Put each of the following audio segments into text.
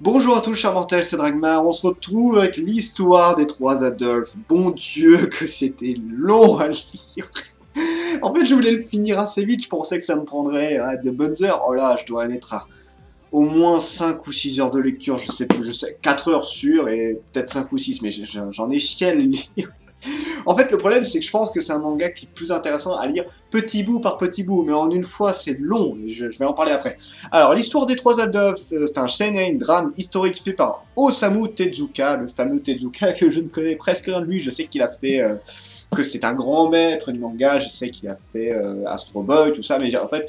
Bonjour à tous, chers mortels, c'est Dragmar. On se retrouve avec l'histoire des trois Adolphes. Bon Dieu, que c'était long à lire. En fait, je voulais le finir assez vite. Je pensais que ça me prendrait de bonnes heures. Oh là, je dois en être à au moins 5 ou 6 heures de lecture. Je sais plus, je sais 4 heures sûres et peut-être 5 ou 6, mais j'en ai chié à le lire. En fait, le problème, c'est que je pense que c'est un manga qui est plus intéressant à lire petit bout par petit bout, mais en une fois, c'est long, et je vais en parler après. Alors, l'histoire des trois Adolphes, c'est un seinen drame historique fait par Osamu Tezuka, le fameux Tezuka que je ne connais presque rien de lui. Je sais qu'il a fait, que c'est un grand maître du manga, je sais qu'il a fait Astro Boy, tout ça, mais en fait,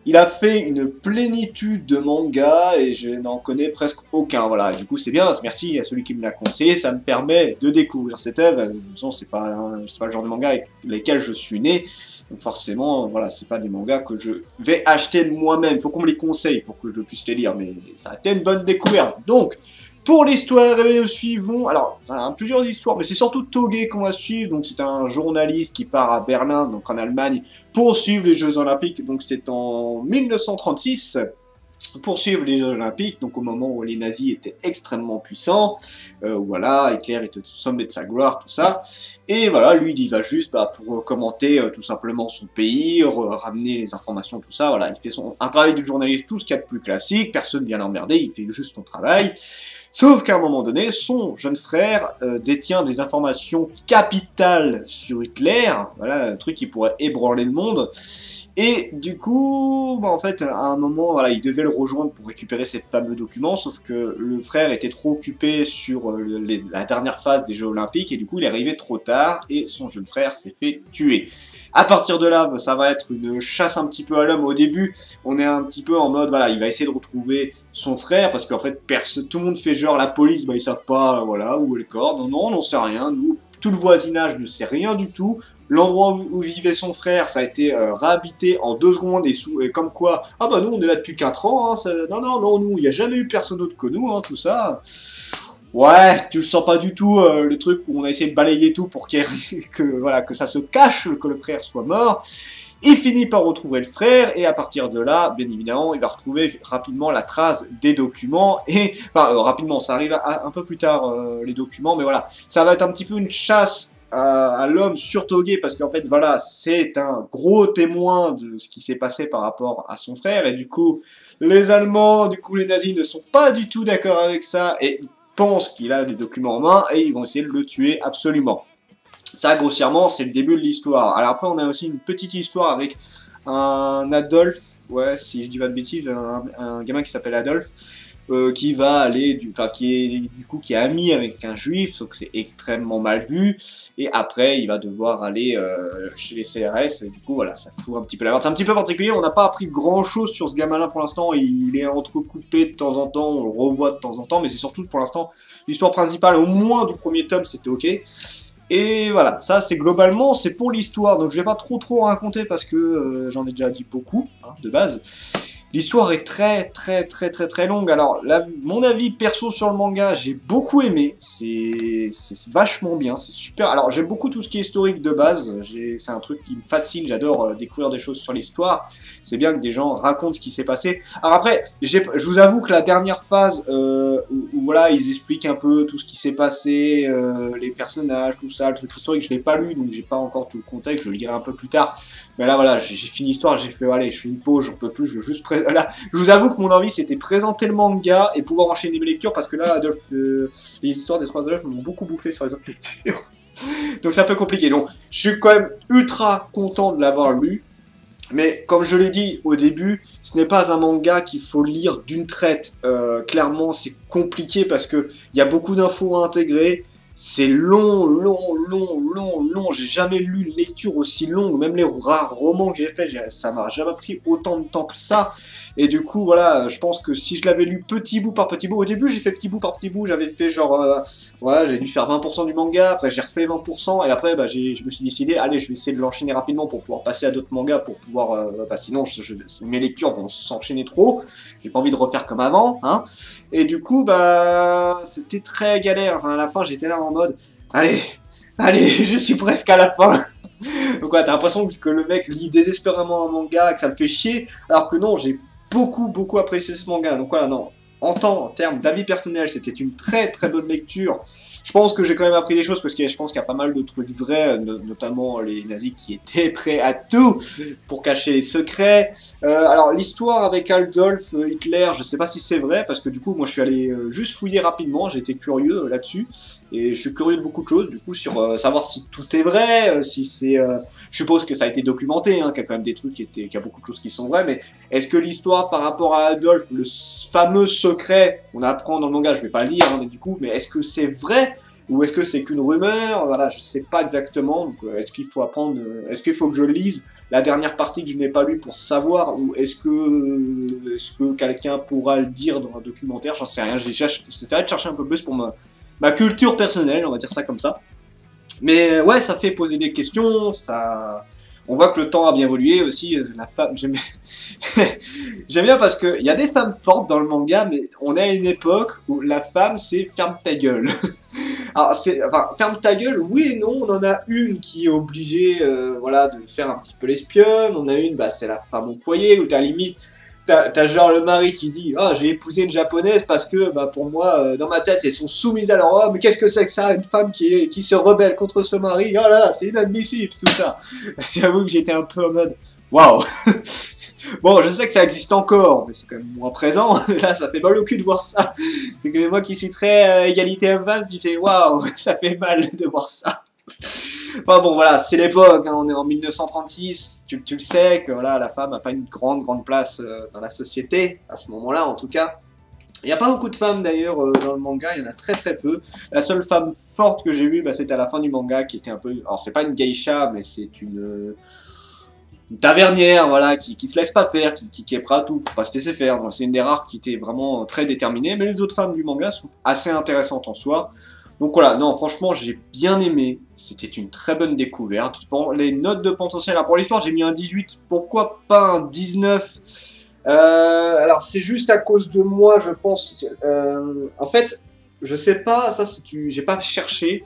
il a fait une plénitude de mangas et je n'en connais presque aucun. Voilà, du coup c'est bien, merci à celui qui me l'a conseillé, ça me permet de découvrir cette œuvre. Disons, c'est pas le genre de manga avec lesquels je suis né. Donc forcément, voilà, c'est pas des mangas que je vais acheter moi-même. Il faut qu'on me les conseille pour que je puisse les lire, mais ça a été une bonne découverte. Donc, pour l'histoire, nous suivons, alors, plusieurs histoires, mais c'est surtout Toge qu'on va suivre, donc c'est un journaliste qui part à Berlin, donc en Allemagne, pour suivre les Jeux Olympiques, donc c'est en 1936, pour suivre les Jeux Olympiques, donc au moment où les nazis étaient extrêmement puissants, voilà, Hitler était au sommet de sa gloire, tout ça, et voilà, lui il y va juste pour commenter tout simplement son pays, ramener les informations, tout ça, voilà, il fait un travail de journaliste, tout ce qu'il y a de plus classique, personne vient l'emmerder, il fait juste son travail. Sauf qu'à un moment donné, son jeune frère détient des informations capitales sur Hitler, voilà, un truc qui pourrait ébranler le monde. Et du coup, en fait, à un moment, voilà, il devait le rejoindre pour récupérer ces fameux documents, sauf que le frère était trop occupé sur la dernière phase des Jeux Olympiques, et du coup, il est arrivé trop tard, et son jeune frère s'est fait tuer. À partir de là, ça va être une chasse un petit peu à l'homme. Au début, on est un petit peu en mode, voilà, il va essayer de retrouver son frère, parce qu'en fait, tout le monde fait genre, la police, ils savent pas, voilà, où est le corps. Non, on n'en sait rien, nous, tout le voisinage ne sait rien du tout. L'endroit où vivait son frère, ça a été réhabité en 2 secondes, et comme quoi, ah bah nous, on est là depuis 4 ans, hein, non, nous, il n'y a jamais eu personne d'autre que nous, hein, tout ça. Ouais, tu le sens pas du tout, le truc où on a essayé de balayer tout pour voilà, que ça se cache, que le frère soit mort. Il finit par retrouver le frère, et à partir de là, bien évidemment, il va retrouver rapidement la trace des documents, et, enfin, rapidement, ça arrive un peu plus tard, les documents, mais voilà, ça va être un petit peu une chasse à l'homme sur Toge, parce qu'en fait, voilà, c'est un gros témoin de ce qui s'est passé par rapport à son frère, et du coup, les Allemands, du coup, les nazis ne sont pas du tout d'accord avec ça, et ils pensent qu'il a les documents en main, et ils vont essayer de le tuer absolument. Ça, grossièrement, c'est le début de l'histoire. Alors après, on a aussi une petite histoire avec un Adolphe, ouais, si je dis pas de bêtises, un gamin qui s'appelle Adolphe, qui va aller, qui est ami avec un juif, sauf que c'est extrêmement mal vu, et après, il va devoir aller chez les CRS, et du coup, voilà, ça fout un petit peu la merde. C'est un petit peu particulier, on n'a pas appris grand-chose sur ce gamin-là pour l'instant, il est entrecoupé de temps en temps, on le revoit de temps en temps, mais c'est surtout, pour l'instant, l'histoire principale, au moins du premier tome, c'était ok. Et voilà, ça c'est globalement, c'est pour l'histoire, donc je vais pas trop raconter parce que j'en ai déjà dit beaucoup, hein, de base. L'histoire est très longue. Alors, mon avis perso sur le manga, j'ai beaucoup aimé. C'est vachement bien, c'est super. Alors, j'aime beaucoup tout ce qui est historique de base. C'est un truc qui me fascine. J'adore découvrir des choses sur l'histoire. C'est bien que des gens racontent ce qui s'est passé. Alors après, je vous avoue que la dernière phase où voilà, ils expliquent un peu tout ce qui s'est passé, les personnages, tout ça, le truc historique, je l'ai pas lu, donc j'ai pas encore tout le contexte. Je le lirai un peu plus tard. Mais là, voilà, j'ai fini l'histoire, j'ai fait, allez, je fais une pause, j'en peux plus, je veux juste là, je vous avoue que mon envie c'était présenter le manga et pouvoir enchaîner mes lectures parce que là, Adolphe, les histoires des trois Adolphes m'ont beaucoup bouffé sur les autres lectures. Donc c'est un peu compliqué. Donc je suis quand même ultra content de l'avoir lu. Mais comme je l'ai dit au début, ce n'est pas un manga qu'il faut lire d'une traite. Clairement, c'est compliqué parce que il y a beaucoup d'infos à intégrer. C'est long. J'ai jamais lu une lecture aussi longue. Même les rares romans que j'ai fait, ça m'a jamais pris autant de temps que ça. Et du coup, voilà, je pense que si je l'avais lu petit bout par petit bout, au début j'ai fait petit bout par petit bout, j'avais fait genre, ouais, j'ai dû faire 20% du manga, après j'ai refait 20%, et après je me suis décidé, allez, je vais essayer de l'enchaîner rapidement pour pouvoir passer à d'autres mangas, pour pouvoir, sinon mes lectures vont s'enchaîner trop, j'ai pas envie de refaire comme avant, hein. Et du coup, c'était très galère, enfin à la fin j'étais là en mode, allez, je suis presque à la fin. Donc ouais, t'as l'impression que le mec lit désespérément un manga, que ça le fait chier, alors que non, j'ai beaucoup apprécié ce manga. Donc voilà, non, en termes d'avis personnel, c'était une très très bonne lecture. Je pense que j'ai quand même appris des choses parce que je pense qu'il y a pas mal de trucs vrais, notamment les nazis qui étaient prêts à tout pour cacher les secrets. Alors l'histoire avec Adolf Hitler, je sais pas si c'est vrai parce que du coup moi je suis allé juste fouiller rapidement, j'étais curieux là-dessus et je suis curieux de beaucoup de choses du coup sur savoir si tout est vrai, si c'est je suppose que ça a été documenté, hein, qu'il y a quand même des trucs qu'il y a beaucoup de choses qui sont vraies, mais est-ce que l'histoire par rapport à Adolf, le fameux secret qu'on apprend dans le manga, je vais pas le lire, hein, mais du coup, mais est-ce que c'est vrai ou est-ce que c'est qu'une rumeur? Voilà, je sais pas exactement. Donc, est-ce qu'il faut apprendre, est-ce qu'il faut que je lise la dernière partie que je n'ai pas lue pour savoir, ou est-ce que quelqu'un pourra le dire dans un documentaire? J'en sais rien. J'essaierai de chercher un peu plus pour ma culture personnelle, on va dire ça comme ça. Mais ouais, ça fait poser des questions, ça... On voit que le temps a bien évolué aussi, la femme, j'aime j'aime bien parce qu'il y a des femmes fortes dans le manga, mais on est à une époque où la femme c'est ferme ta gueule. Alors c'est, enfin, ferme ta gueule, oui et non, on en a une qui est obligée, voilà, de faire un petit peu l'espionne, on a une, bah c'est la femme au foyer, où t'as limite, t'as genre le mari qui dit ah j'ai épousé une japonaise parce que bah pour moi dans ma tête elles sont soumises à leur homme, mais qu'est-ce que c'est que ça, une femme qui se rebelle contre ce mari, oh là là c'est inadmissible tout ça. J'avoue que j'étais un peu en mode waouh. Bon je sais que ça existe encore mais c'est quand même moins présent. Là ça fait mal au cul de voir ça. C'est que moi qui suis très égalité homme-femme qui fait waouh ça fait mal de voir ça. Enfin bon voilà, c'est l'époque, hein, on est en 1936, tu le sais que voilà, la femme n'a pas une grande place dans la société, à ce moment-là en tout cas. Il n'y a pas beaucoup de femmes d'ailleurs dans le manga, il y en a très peu. La seule femme forte que j'ai vue, bah, c'était à la fin du manga, qui était un peu... Alors c'est pas une geisha, mais c'est une tavernière, voilà, qui se laisse pas faire, qui est prête à tout pour pas se laisser faire. C'est une des rares qui était vraiment très déterminée, mais les autres femmes du manga sont assez intéressantes en soi. Donc voilà, non, franchement, j'ai bien aimé. C'était une très bonne découverte. Bon, les notes de potentiel, pour l'histoire, j'ai mis un 18. Pourquoi pas un 19? Alors, c'est juste à cause de moi, je pense. En fait, je sais pas, ça, j'ai pas cherché.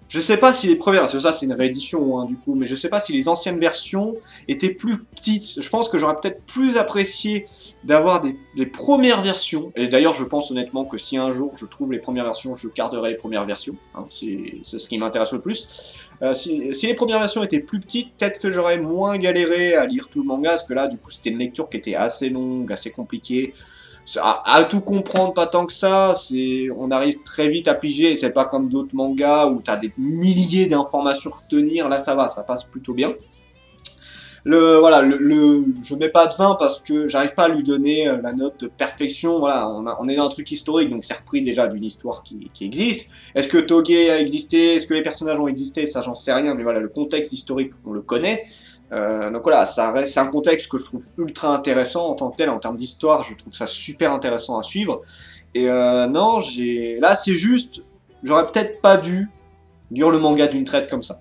Je sais pas si les premières, parce que ça c'est une réédition hein, du coup, mais je sais pas si les anciennes versions étaient plus petites. Je pense que j'aurais peut-être plus apprécié d'avoir les premières versions. Et d'ailleurs, je pense honnêtement que si un jour je trouve les premières versions, je garderai les premières versions. Hein, c'est ce qui m'intéresse le plus. Si les premières versions étaient plus petites, peut-être que j'aurais moins galéré à lire tout le manga, parce que là, du coup, c'était une lecture qui était assez longue, assez compliquée. À tout comprendre, pas tant que ça, on arrive très vite à piger, et c'est pas comme d'autres mangas où t'as des milliers d'informations à retenir, là ça va, ça passe plutôt bien. Voilà, je mets pas de 20 parce que j'arrive pas à lui donner la note de perfection, voilà, on est dans un truc historique, donc c'est repris déjà d'une histoire qui existe. Est-ce que Toge a existé, est-ce que les personnages ont existé, ça j'en sais rien, mais voilà, le contexte historique, on le connaît. Donc voilà, c'est un contexte que je trouve ultra intéressant en tant que tel, en termes d'histoire, je trouve ça super intéressant à suivre. Et non, là c'est juste, j'aurais peut-être pas dû lire le manga d'une traite comme ça.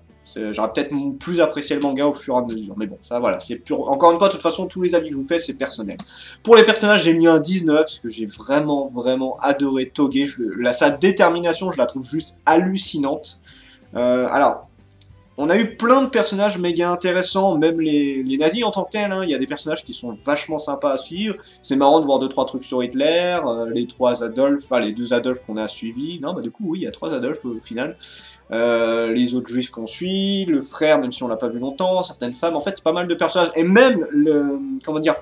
J'aurais peut-être plus apprécié le manga au fur et à mesure. Mais bon, ça voilà, c'est pur. Encore une fois, de toute façon, tous les avis que je vous fais, c'est personnel. Pour les personnages, j'ai mis un 19, parce que j'ai vraiment adoré Toge. Sa détermination, je la trouve juste hallucinante. Alors, on a eu plein de personnages méga intéressants, même les nazis en tant que tels, hein. Il y a des personnages qui sont vachement sympas à suivre. C'est marrant de voir 2-3 trucs sur Hitler, les 3 Adolphes, enfin les 2 Adolphes qu'on a suivis. Non, bah du coup, oui, il y a 3 Adolphes au final. Les autres juifs qu'on suit, le frère, même si on l'a pas vu longtemps, certaines femmes, en fait, pas mal de personnages. Et même, comment dire,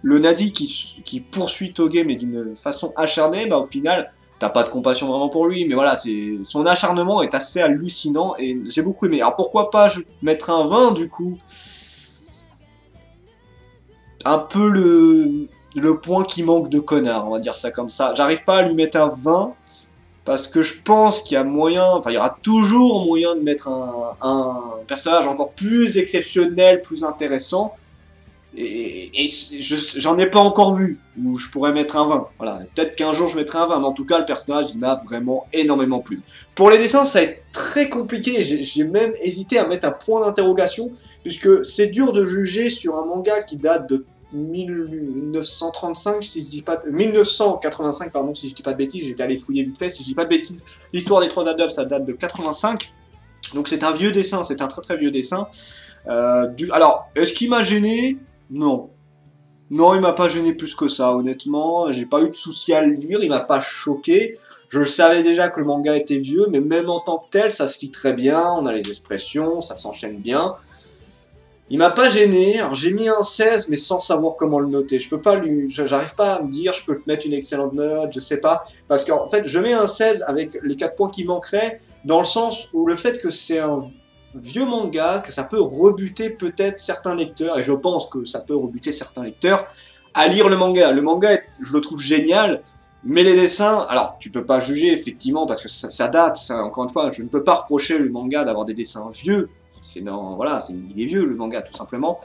le nazi qui poursuit Toge, mais d'une façon acharnée, bah au final... T'as pas de compassion vraiment pour lui, mais voilà, son acharnement est assez hallucinant et j'ai beaucoup aimé. Alors pourquoi pas mettre un 20 du coup? Un peu le point qui manque de connard, on va dire ça comme ça. J'arrive pas à lui mettre un 20 parce que je pense qu'il y a moyen, enfin il y aura toujours moyen de mettre un personnage encore plus exceptionnel, plus intéressant. Et j'en ai pas encore vu où je pourrais mettre un 20. Voilà, peut-être qu'un jour je mettrai un 20, mais en tout cas le personnage il m'a vraiment énormément plu. Pour les dessins ça va être très compliqué, j'ai même hésité à mettre un point d'interrogation, puisque c'est dur de juger sur un manga qui date de 1935 si je dis pas 1985 pardon si je dis pas de bêtises, j'étais allé fouiller vite fait, si je dis pas de bêtises, l'histoire des 3 Adolphes ça date de 85. Donc c'est un vieux dessin, c'est un très vieux dessin. Alors, est-ce qu'il m'a gêné? Non. Non, il m'a pas gêné plus que ça, honnêtement. J'ai pas eu de souci à le lire, il m'a pas choqué. Je le savais déjà que le manga était vieux, mais même en tant que tel, ça se lit très bien, on a les expressions, ça s'enchaîne bien. Il m'a pas gêné, alors j'ai mis un 16, mais sans savoir comment le noter. Je peux pas lui, j'arrive pas à me dire, je peux te mettre une excellente note, je sais pas. Parce qu'en fait, je mets un 16 avec les 4 points qui manqueraient, dans le sens où le fait que c'est un vieux manga, que ça peut rebuter peut-être certains lecteurs, et je pense que ça peut rebuter certains lecteurs, à lire le manga. Le manga, je le trouve génial, mais les dessins, alors tu peux pas juger effectivement, parce que ça date, encore une fois, je ne peux pas reprocher le manga d'avoir des dessins vieux, voilà, il est vieux le manga tout simplement,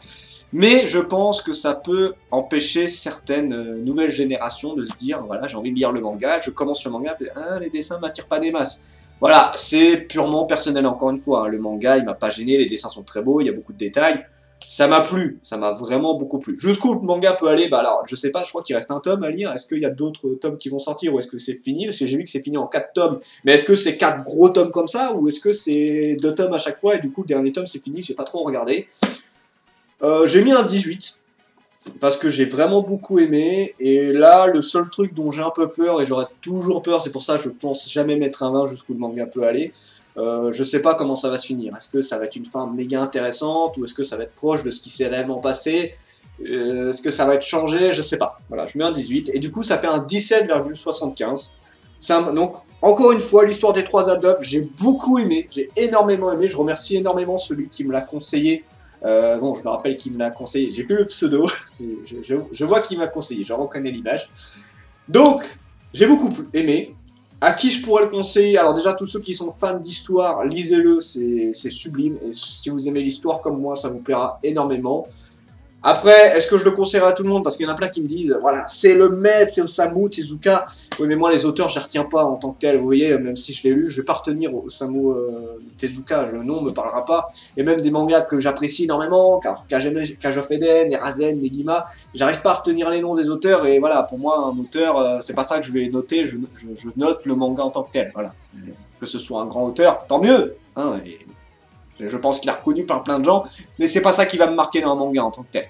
mais je pense que ça peut empêcher certaines nouvelles générations de se dire, voilà, j'ai envie de lire le manga, je commence le manga, les dessins m'attirent pas des masses. Voilà, c'est purement personnel encore une fois, hein. Le manga il m'a pas gêné, les dessins sont très beaux, il y a beaucoup de détails, ça m'a plu, ça m'a vraiment beaucoup plu. Jusqu'où le manga peut aller, bah alors je sais pas, je crois qu'il reste un tome à lire, est-ce qu'il y a d'autres tomes qui vont sortir ou est-ce que c'est fini? Parce que j'ai vu que c'est fini en 4 tomes, mais est-ce que c'est 4 gros tomes comme ça ou est-ce que c'est 2 tomes à chaque fois et du coup le dernier tome c'est fini, j'ai pas trop regardé. J'ai mis un 18, parce que j'ai vraiment beaucoup aimé, et là, le seul truc dont j'ai un peu peur, et j'aurais toujours peur, c'est pour ça que je pense jamais mettre un 20 jusqu'où le manga peut aller, je sais pas comment ça va se finir. Est-ce que ça va être une fin méga intéressante, ou est-ce que ça va être proche de ce qui s'est réellement passé, est-ce que ça va être changé, je sais pas. Voilà, je mets un 18, et du coup ça fait un 17,75. Donc, encore une fois, l'histoire des 3 adoptes, j'ai beaucoup aimé, j'ai énormément aimé, je remercie énormément celui qui me l'a conseillé. Bon, je me rappelle qui me l'a conseillé, j'ai plus le pseudo, je vois qui m'a conseillé, je reconnais l'image. Donc, j'ai beaucoup aimé. À qui je pourrais le conseiller? Alors déjà, tous ceux qui sont fans d'histoire, lisez-le, c'est sublime. Et si vous aimez l'histoire comme moi, ça vous plaira énormément. Après, est-ce que je le conseillerais à tout le monde? Parce qu'il y en a plein qui me disent, voilà, c'est le maître, c'est Osamu Tezuka. Oui, mais moi, les auteurs, je les retiens pas en tant que tel. Vous voyez, même si je l'ai lu, je vais pas retenir Osamu Tezuka. Le nom me parlera pas. Et même des mangas que j'apprécie énormément, Cage of Eden, Erazen, Negima, j'arrive pas à retenir les noms des auteurs. Et voilà, pour moi, un auteur, c'est pas ça que je vais noter. Je note le manga en tant que tel. Voilà. Que ce soit un grand auteur, tant mieux. Hein, et je pense qu'il est reconnu par plein de gens, mais c'est pas ça qui va me marquer dans un manga en tant que tel.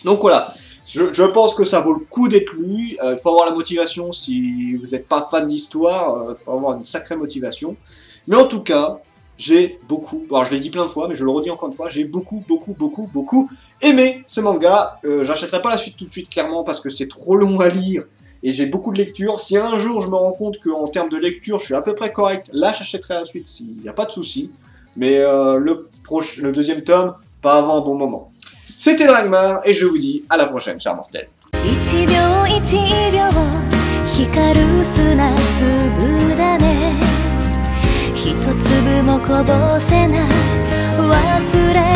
Donc voilà, je pense que ça vaut le coup d'être lu, il faut avoir la motivation si vous n'êtes pas fan d'histoire, il faut avoir une sacrée motivation. Mais en tout cas, j'ai beaucoup, alors je l'ai dit plein de fois, mais je le redis encore une fois, j'ai beaucoup aimé ce manga. J'achèterai pas la suite tout de suite, clairement, parce que c'est trop long à lire, et j'ai beaucoup de lecture. Si un jour je me rends compte qu'en termes de lecture, je suis à peu près correct, là j'achèterai la suite, s'il n'y a pas de souci. Mais le deuxième tome, pas avant un bon moment. C'était Dragmar, et je vous dis à la prochaine, chers mortels. 一秒一秒光る砂粒だね一粒もこぼせない忘れ